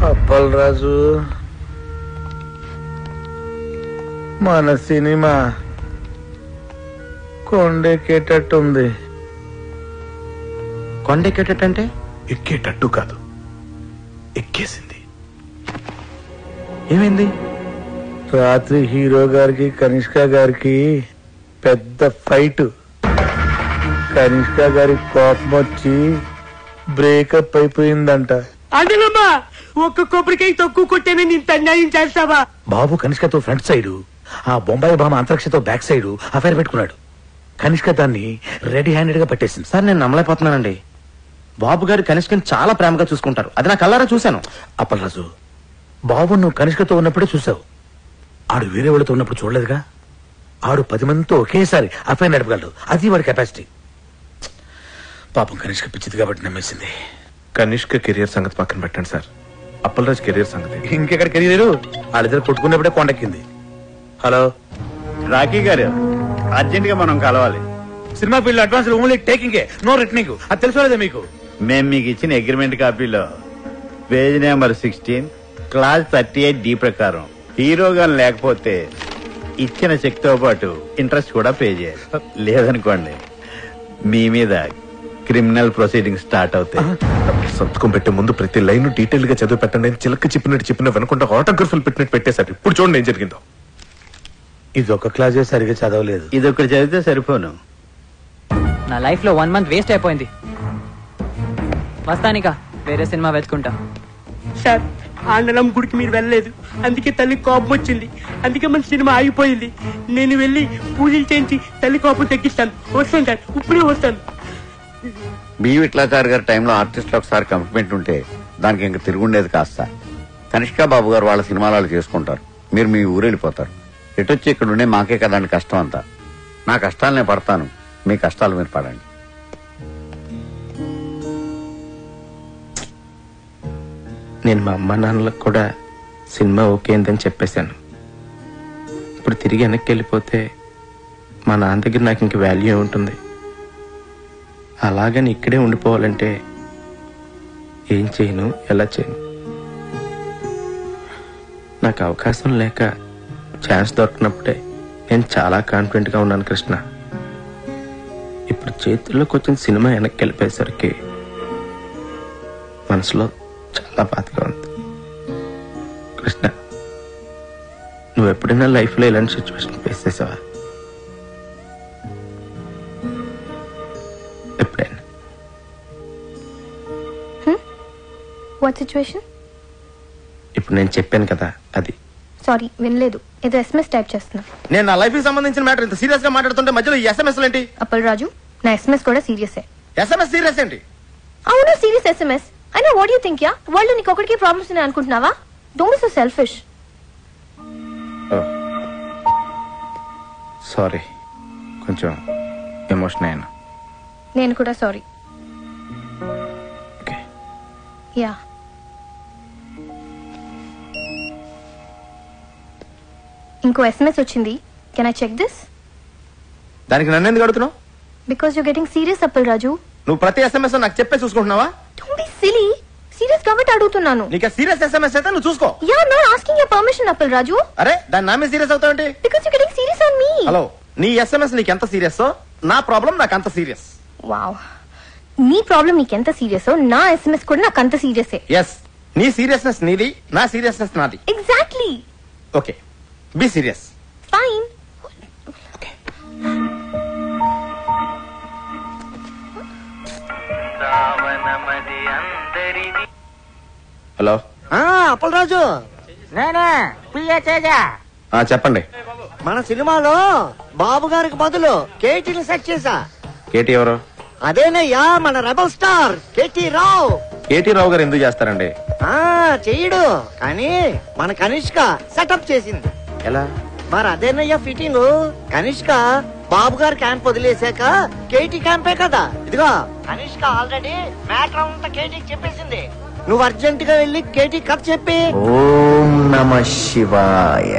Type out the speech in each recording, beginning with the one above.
అప్పలరాజు, మన సినిమా కొండెక్కేటట్టుంది. కొండెక్కేటట్టు అంటే? ఎక్కేటట్టు కాదు, ఎక్కేసింది. ఏమైంది? రాత్రి హీరో గారికి కనిష్క గారికి పెద్ద ఫైట్. కనిష్క గారి కోపం వచ్చి బ్రేకప్ అయిపోయిందంట. అదేనమ్మా, ఒక్క కొబ్బరికాయ తక్కువ కొట్టేనే ఇంత అన్యాయం చేస్తావా? బాబు కనిష్కతో ఫ్రంట్ సైడ్, ఆ బొంబాయి భామ అంతరిక్షతో బ్యాక్ సైడ్ అఫైర్ పెట్టుకున్నాడు. కనిష్క దాన్ని రెడీ హ్యాండెడ్ గా పట్టేసింది. సార్ నేను నమ్మలేకపోతున్నానండి. బాబు గారు కనిష్కని చాలా ప్రేమగా చూసుకుంటారు, అది నా కళ్ళారా చూశాను. అప్పలరాజు, బాబు నువ్వు కనిష్కతో ఉన్నప్పుడే చూసావు, ఆడు వేరే వాళ్ళతో ఉన్నప్పుడు చూడలేదుగా. ఆడు 10 మందితో ఒకేసారి అఫైర్ నడపగలడు, అది వాడి కెపాసిటీ. పాపం కనిష్క పిచ్చిది కాబట్టి నమ్మేసింది. కనిష్క కెరియర్ సంగతి పక్కన పెట్టండి సార్, అప్పలరాజ్ కెరియర్ సంగతి. ఇంకెక్కడ కెరీర్? వాళ్ళిద్దరు కొట్టుకున్నప్పుడే కొండెక్కింది. హలో రాకీ గారు, అర్జెంట్ గా మనం కలవాలి. Cinema field advance only taking, no returning. అది తెలుసుకోలేదా మీకు? మేము మీకు ఇచ్చిన అగ్రిమెంట్ కాపీలో పేజ్ నెంబర్ 16 క్లాస్ 38D ప్రకారం హీరోగా లేకపోతే ఇచ్చిన చెక్ తో పాటు ఇంట్రెస్ట్ కూడా పే చేయాలి. లేదనుకోండి మీ మీద క్రిమినల్ ప్రొసీడింగ్ స్టార్ట్ అవుతాయి. సంతకం పెట్టే ముందు ప్రతి లైన్ డీటెయిల్ గా చదివి పెట్టండి. చిలక చెప్పిన వెనకుండా ఆటోగ్రఫీలు పెట్టినట్టు పెట్టేశారు. ఇప్పుడు చూడండి ఏం జరిగిందో. ఇది ఒక క్లాసే సరిగ్గా చదవలేదు. ఇది ఒకటి చదివితే సరిపోను. నా లైఫ్ లో 1 మంత్ వేస్ట్ అయిపోయింది. వస్తానిక వేరే సినిమా వెతుకుంటా. సార్, ఆండలం గుడికి మీరు వెళ్ళలేదు, అందుకే తల్లి కోపం వచ్చింది. అందుకే మన సినిమా ఆగిపోయింది. నేను వెళ్ళి పూజలు చేయించి తల్లి కోపం తగ్గిస్తాను. వస్తాను సార్, ఇప్పుడే వస్తాను. బి విట్లాచారి గారి టైంలో ఆర్టిస్టులు ఒకసారి కమిట్మెంట్ ఉంటే దానికి ఇంక తిరుగుండేది కాస్త. కనిష్కా బాబు గారు వాళ్ళ సినిమాలు చేసుకుంటారు, మీరు మీ ఊరు వెళ్ళిపోతారు. ఎటొచ్చి ఇక్కడ ఉండే మాకే కదండి కష్టం అంతా. నా కష్టాలు నేను పడతాను, మీ కష్టాలు మీరు పడండి. నేను మా అమ్మ నాన్నలకు కూడా సినిమా ఓకే అని చెప్పేశాను. ఇప్పుడు తిరిగి వెనక్కి వెళ్ళిపోతే మా నాన్న దగ్గర నాకు ఇంక వాల్యూ ఉంటుంది. అలాగని ఇక్కడే ఉండిపోవాలంటే ఏం చేయను, ఎలా చేయను? నాకు అవకాశం లేక ఛాన్స్ దొరికినప్పుడే నేను చాలా కాన్ఫిడెంట్గా ఉన్నాను కృష్ణ. ఇప్పుడు చేతుల్లోకి వచ్చిన సినిమా వెనక్కి వెళ్ళిపోయేసరికి మనసులో చాలా బాధగా ఉంది. కృష్ణ, నువ్వు ఎప్పుడైనా లైఫ్లో ఇలాంటి సిచ్యువేషన్ ఫేస్ చేసావా? ఎప్పుడైనా? What situation? ఇప్పుడు నేను చెప్పాను కదా అది. సారీ, వినలేదు. ఏదో SMS టైప్ చేస్తున్నా. నేను నా లైఫ్ కి సంబంధించిన మ్యాటర్ ఇంత సీరియస్ గా మాట్లాడుతుంటే మధ్యలో ఈ SMS ఏంటి? అప్పల్ రాజు, నా SMS కూడా సీరియసే. SMS సీరియస్ ఏంటి? అవును, సీరియస్ SMS. అయినా what you think? Ya world నీకు ఒకటికి ప్రాబ్లమ్స్ ఉన్నాయి అనుకుంటున్నావా? Don't be so selfish. Sorry, కొంచెం ఎమోషన్ అయ్యాను. నేను కూడా సారీ. ఓకే. యా. ఇంకో SMS వచ్చింది. Can I check this? దానికి నన్ను ఎందుకు అడుగుతున్నావు? Because you getting serious Appal Raju. నువ్వు ప్రతి SMS నాకు చెప్పే చూసుకుంటున్నావా? Don't be silly. సీరియస్ కాబట్టి అడుగుతున్నాను. నీకు సీరియస్ SMS అయితే నువ్వు చూసుకో. Ya, not asking your permission Appal Raju. అరే, దాని నా మీద సీరియస్ అవుతావేంటి? Because you getting serious on me. Hello, నీ SMS నీకు ఎంత సీరియస్, నా ప్రాబ్లం నాకు అంత సీరియస్. వావ్, నీ ప్రాబ్లం నీకెంత సీరియస్, నా SMS కూడా నాకు అంత సీరియసే. ఎస్, నీ సీరియస్నెస్ నీది, నా సీరియస్నెస్ నాది. Exactly. Okay, be serious. Fine. Hello. Appalaraju, చెప్పండి. మన సినిమాలో బాబు గారికి బదులు కేటీని సెట్ చేశా. కేటీ ఎవరు? అదేనయ్యా, మన రెబల్ స్టార్ కేటీ రావు. కేటీ రావు గారు ఎందుకు చేస్తారండి? చెయ్యడు, కానీ మన కనిష్క సెటప్ చేసింది. ఎలా? మరి అదేనయ్యా ఫిట్టింగ్. కనిష్క బాబు గారు క్యాంప్ వదిలేశాక కేటీ క్యాంపే కదా. ఇదిగో, కనిష్క ఆల్రెడీ మ్యాటర్ అంతా కేటీకి చెప్పేసింది. నువ్వు అర్జెంట్ గా వెళ్ళి కేటీ కథ చెప్పి. ఓం నమః శివాయ.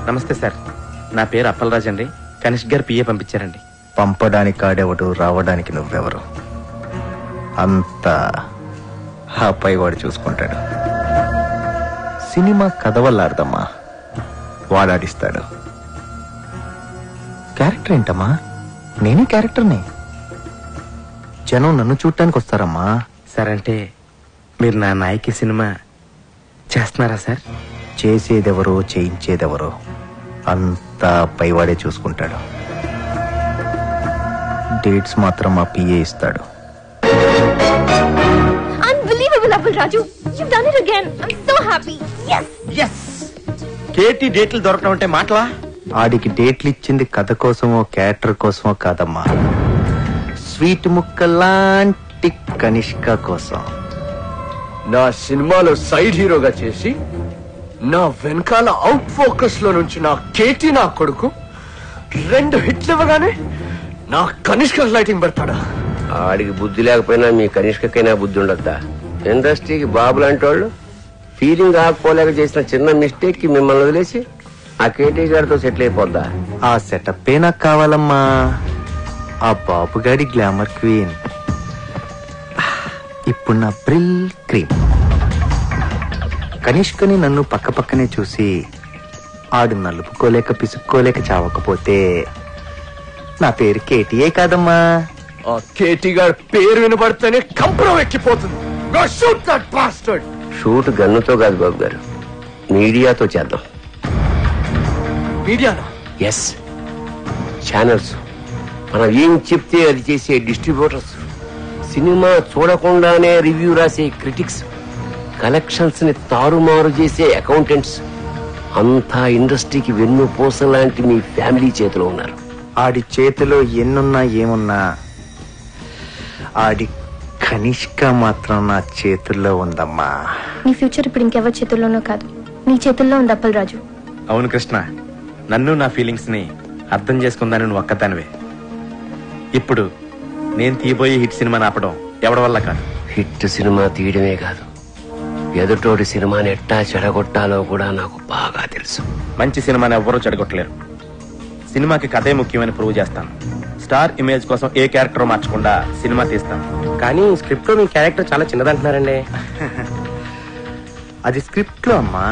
నమస్తే సార్, నా పేరు అప్పలరాజ్ అండి. కనిష్క్ గారు PA పంపించారండి. పంపడానికి ఆడేవాడు, రావడానికి నువ్వెవరు? అంతా ఆ పైవాడు చూసుకుంటాడు. సినిమా కథ వల్ల అర్థమ్మా, వాడాడిస్తాడు. క్యారెక్టర్ ఏంటమ్మా? నేనే క్యారెక్టర్ని. జనం నన్ను చూడటానికి వస్తారమ్మా. సార్ అంటే మీరు నా నాయకి సినిమా చేస్తున్నారా సార్? చేసేదెవరో చేయించేదెవరో అంతా పైవాడే చూసుకుంటాడు. డేట్స్ మాత్రం మా పిఏ ఇస్తాడు. Unbelievable, Appal Raju. You've done it again. I'm so happy. Yes. KT డేట్లు దొరకడం అంటే మాటలా? ఆడికి డేట్లు ఇచ్చింది కథ కోసమో క్యారెక్టర్ కోసమో కాదమ్మా, స్వీట్ ముక్కలాంటి కనిష్క కోసం. నా సినిమాలో సైడ్ హీరోగా చేసి నా వెనకాల అవుట్ ఫోకస్ లో నుంచి నా కేటీ నా కొడుకు 2 హిట్లు ఇవ్వగానే నా కనిష్క లైటింగ్ పెడతాడా? ఆడికి బుద్ధి లేకపోయినా మీ కనిష్కకైనా బుద్ధి ఉండద్దా? ఇండస్ట్రీకి బాబు లాంటి వాళ్ళు ఫీలింగ్ ఆకపోలేక చేసిన చిన్న మిస్టేక్ కి మిమ్మల్ని వదిలేసి ఆ కేటీ గారితో సెటిల్ అయిపోద్దా? ఆ సెటప్ నాకు కావాలమ్మా. ఆ బాబుగాడి గ్లామర్ క్వీన్ ఇప్పుడు నా బ్రిల్ క్రీమ్. కనిష్కని నన్ను పక్క పక్కనే చూసి ఆడు నలుపుకోలేక పిసుక్కోలేక చావకపోతే నా పేరు కేటీఏ కాదమ్మా. ఆ కేటీ గారి పేరు వినబడితేనే కంపరం ఎక్కిపోతుంది. Go shoot that bastard. Shoot గన్నుతో కాదు బాబు గారు, మీడియాతో చేద్దాం. మీడియానా? ఎస్, ఛానల్స్, మనం ఏం చెప్తే అది చేసే డిస్ట్రిబ్యూటర్స్, సినిమా చూడకుండానే రివ్యూ రాసే క్రిటిక్స్, కలెక్షన్స్ ని తారుమారు చేసే అకౌంటెంట్స్, అంతా ఇండస్ట్రీకి వెన్ను పూస లాంటి మీ ఫ్యామిలీ చేతిలో ఉన్నారు. ఆడి చేతిలో ఎన్నున్నా ఏమున్నా ఆడి కనిష్క మాత్రం నా చేతుల్లో ఉందమ్మా. నీ ఫ్యూచర్ ఇప్పుడు ఇంకెవరి చేతుల్లోనో కాదు, నీ చేతుల్లో ఉంది అప్పల్ రాజు. అవును కృష్ణ, నన్ను నా ఫీలింగ్స్ ని అర్థం చేసుకుందాని నువ్వు ఒక్కదానివే. ఇప్పుడు నేను తీయబోయే హిట్ సినిమాని ఆపడం ఎవడి వల్ల కాదు. హిట్ సినిమా తీయడమే కాదు, ఎదుటోడి సినిమాని ఎట్టా చెడగొట్టాలో కూడా నాకు బాగా తెలుసు. మంచి సినిమాని ఎవ్వరూ చెడగొట్టలేరు. సినిమాకి కథే ముఖ్యమని ప్రూవ్ చేస్తాను. స్టార్ ఇమేజ్ కోసం ఏ క్యారెక్టర్ మార్చకుండా సినిమా తీస్తాను. కానీ స్క్రిప్ట్ లో మీ క్యారెక్టర్ చాలా చిన్నదంటున్నారండి. అది స్క్రిప్ట్ లో అమ్మా.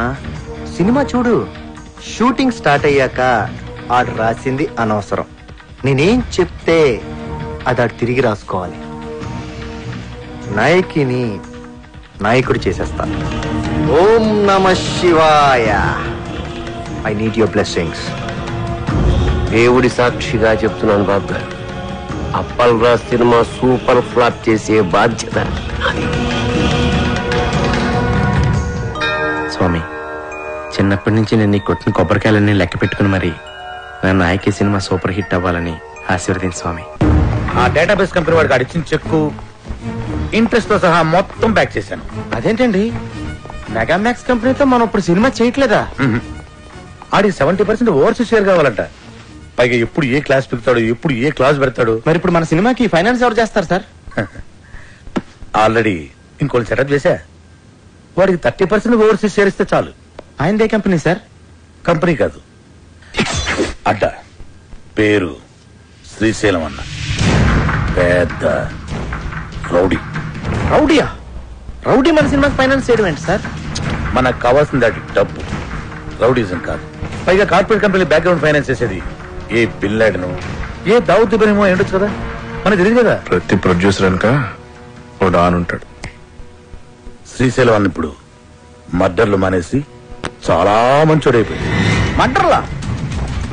సినిమా చూడు, షూటింగ్ స్టార్ట్ అయ్యాక ఆడు రాసింది అనవసరం. నేనేం చెప్తే అది ఆడు తిరిగి రాసుకోవాలి. నాయకిని నాయకుడు చేసేస్తాను. ఓం నమః శివాయ. I need your blessings. దేవుడి సాక్షిగా చెప్తున్నాను బాబు గారు, Appal Raj cinema super flop చేసే బాధ్యత నాది. స్వామి, చిన్నప్పటి నుంచి నేను నీ కొట్టిన కొబ్బరికాయలన్నీ లెక్క పెట్టుకుని మరి నా నాయకి సినిమా సూపర్ హిట్ అవ్వాలని ఆశీర్వదించు స్వామి. ఆ డేటాబేస్ కంపెనీ వాడికి అడిచిన చెక్కు ఇంట్రెస్ట్ తో సహా మొత్తం బ్యాక్ చేశాను. అదేంటండి, మెగామాక్స్ కంపెనీతో మనం ఇప్పుడు సినిమా చేయట్లేదా? ఆడికి 70% ఓవర్సీస్ షేర్ కావాలంట. పైగా ఎప్పుడు ఏ క్లాస్ పెడతాడు, ఎప్పుడు ఏ క్లాస్ పెడతాడు. మరి ఇప్పుడు మన సినిమాకి ఫైనాన్స్ ఎవరు చేస్తారు సార్? ఆల్రెడీ ఇంకోటి సెటప్ చేశా. వాడికి 30% ఓవర్సీస్ షేర్ ఇస్తే చాలు. ఆయనదే కంపెనీ సార్? కంపెనీ కాదు, అడ్డ. పేరు శ్రీశైలం అన్న. పెద్ద రౌడీ. రౌడీయా? రౌడీ మన సినిమాకి ఫైనాన్స్ చేయడం ఏంటి సార్? మనకు కావాల్సింది అది డబ్బు, రౌడీజం కాదు. పైగా కార్పొరేట్ కంపెనీ బ్యాక్గ్రౌండ్ ఫైనాన్స్ చేసేది ఏ బిల్ లాడెను, ఏ దావుద్ ఇబ్రహీమో ఏంటొచ్చు కదా, మనకు తెలియదు కదా. ప్రతి ప్రొడ్యూసర్ వెనక ఓ డాన్ ఉంటాడు. శ్రీశైలం అన్న ఇప్పుడు మర్డర్లు మానేసి చాలా మంచోడైపోయింది. మర్డర్లా?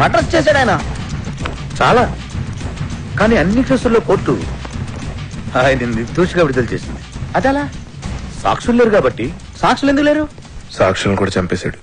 మర్డర్స్ చేశాడు ఆయన చాలా. కానీ అన్ని కేసుల్లో కోర్టు ఆయన నిర్దోషిగా విడుదల చేసింది. అదలా? సాక్షులు లేరు కాబట్టి. సాక్షులు ఎందుకు లేరు? సాక్షులను కూడా చంపేశాడు.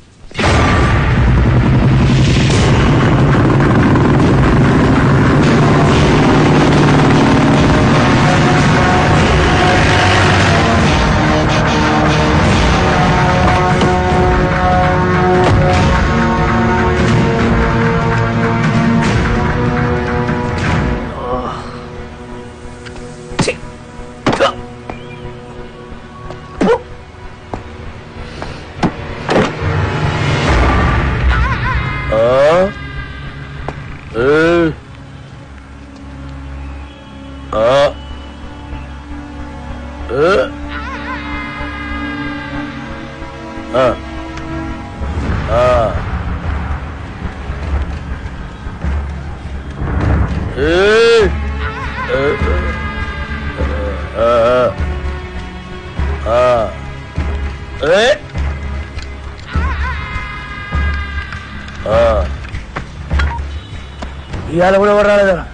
ఇవాళ కూడా ఎవరు రాలేదరా?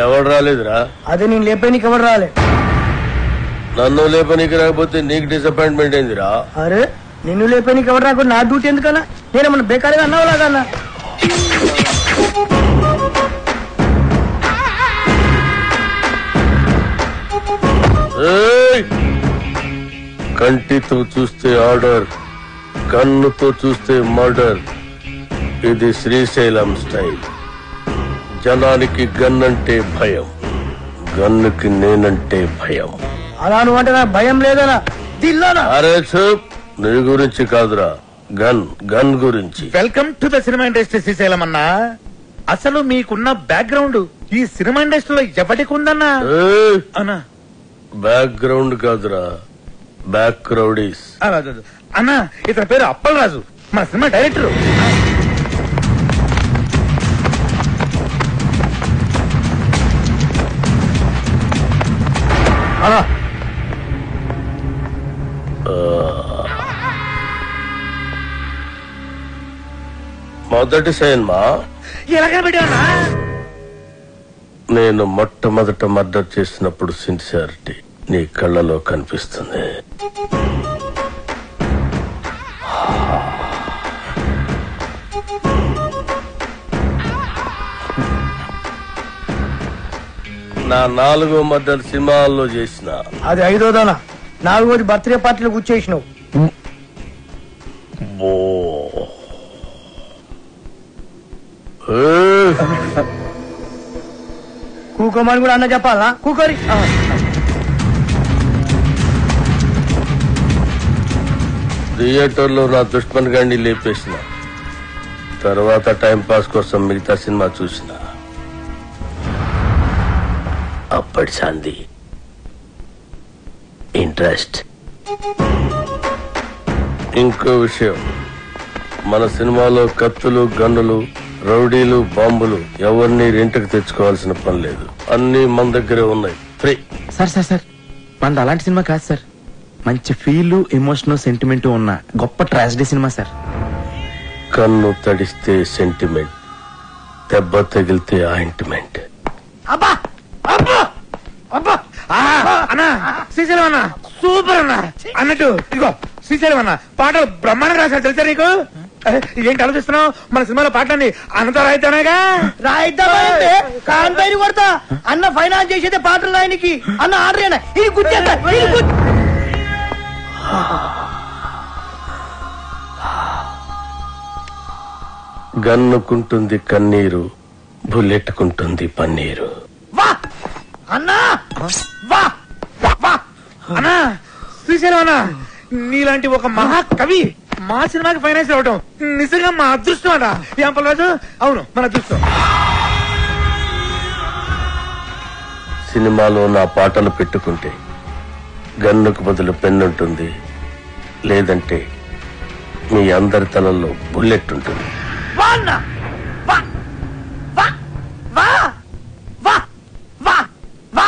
ఎవరు రాలేదురా? అదే నేను లేపేనికి ఎవరు రాలే. నన్ను లేపనికి రాకపోతే నీకు డిసప్పాయింట్మెంట్ ఏందిరా? అరే నిన్ను లేపేనికి ఎవరు రాకుండా నా డ్యూటీ ఎందుకన్నా? నేనేమన్నా బేకారీగా అన్నావులాగన్నా? కంటితో చూస్తే ఆర్డర్, కన్నుతో చూస్తే మర్డర్. ఇది శ్రీశైలం స్టైల్. జనానికి గన్ అంటే భయం, గన్నుకి నేనంటే భయం. అలా నువ్వు అంటే నాకు భయం లేదనా? అరే చూప్, నీ గురించి కాదురా, గన్ గన్ గురించి. Welcome to the cinema industry Srisailam అన్నా. అసలు మీకున్న బ్యాక్గ్రౌండ్ ఈ సినిమా ఇండస్ట్రీలో ఎవరికి ఉందన్నా? అన్నా బ్యాక్గ్రౌండ్ కాదురా, బ్యాక్ క్రౌడీస్. అన్నా ఇతని పేరు అప్పలరాజు, మన సినిమా డైరెక్టర్. మొదటి సినిమా ఎలాగా పెట్టావన్నా? నేను మొట్టమొదట మర్డర్ చేసినప్పుడు సిన్సియారిటీ నీ కళ్ళలో కనిపిస్తుంది. నా 4వ మర్డర్ సినిమాల్లో చేసిన. అది 5వదనా? 4వది బర్త్డే పార్టీలో కూర్చేసినావు. కూకోమని కూడా అన్న చెప్పాలా? కూకోరి. థియేటర్లో నా దుష్మన్ గాండి లేపేసిన తర్వాత టైం పాస్ కోసం మిగతా సినిమా చూసిన. అప్పటి సంది ఇంట్రెస్ట్. ఇంకో విషయం, మన సినిమాలో కత్తులు, గన్నులు, రౌడీలు, బాంబులు ఎవరిని రెంట్కి తెచ్చుకోవాల్సిన పని లేదు. అన్ని మన దగ్గరే ఉన్నాయి, ఫ్రీ. సార్ సార్ సార్ మనది అలాంటి సినిమా కాదు సార్. మంచి ఫీల్, ఎమోషన్, సెంటిమెంట్ ఉన్న గొప్ప ట్రాజడీ సినిమా సార్. కన్ను తడిస్తే సెంటిమెంట్, దెబ్బ తగిలితే ఆయింట్మెంట్. అబ్బా అబ్బా అబ్బా అన్నా, శ్రీశైలం అన్న సూపర్ అన్నా. అన్నట్టు ఇదిగో శ్రీశైలం అన్న పాటలు బ్రహ్మాండంగా రాశారు తెలుసా నీకు? ఏంటి ఆలోచిస్తున్నావు? మన సినిమాలో పాటలన్నీ అన్నతో రాయిద్దానేగా. రాయిద్దామంటే కాన్పైన కొడతా. అన్న ఫైనాన్స్ చేసేదే పాటలు ఆయనకి. అన్న ఆర్డర్ ఇది గుర్తేస్తా. గన్నుకుంటుంది కన్నీరు, బుల్లెట్టుకుంటుంది పన్నీరు. వా అన్నా, వా వా అన్నా, శ్రీశైలం అన్న నీలాంటి ఒక మహాకవి మా సినిమాకి ఫైనాన్స్ అవ్వటం నిజంగా మా అదృష్టం అన్నా. ఏం పర్వాలేదు? అవును, మన అదృష్టం. సినిమాలో నా పాటలు పెట్టుకుంటే గన్నుకు బదులు పెన్నుంటుంది, లేదంటే మీ అందరి తలల్లో బుల్లెట్ ఉంటుంది. వా అన్నా, వా వా వా వా వా వా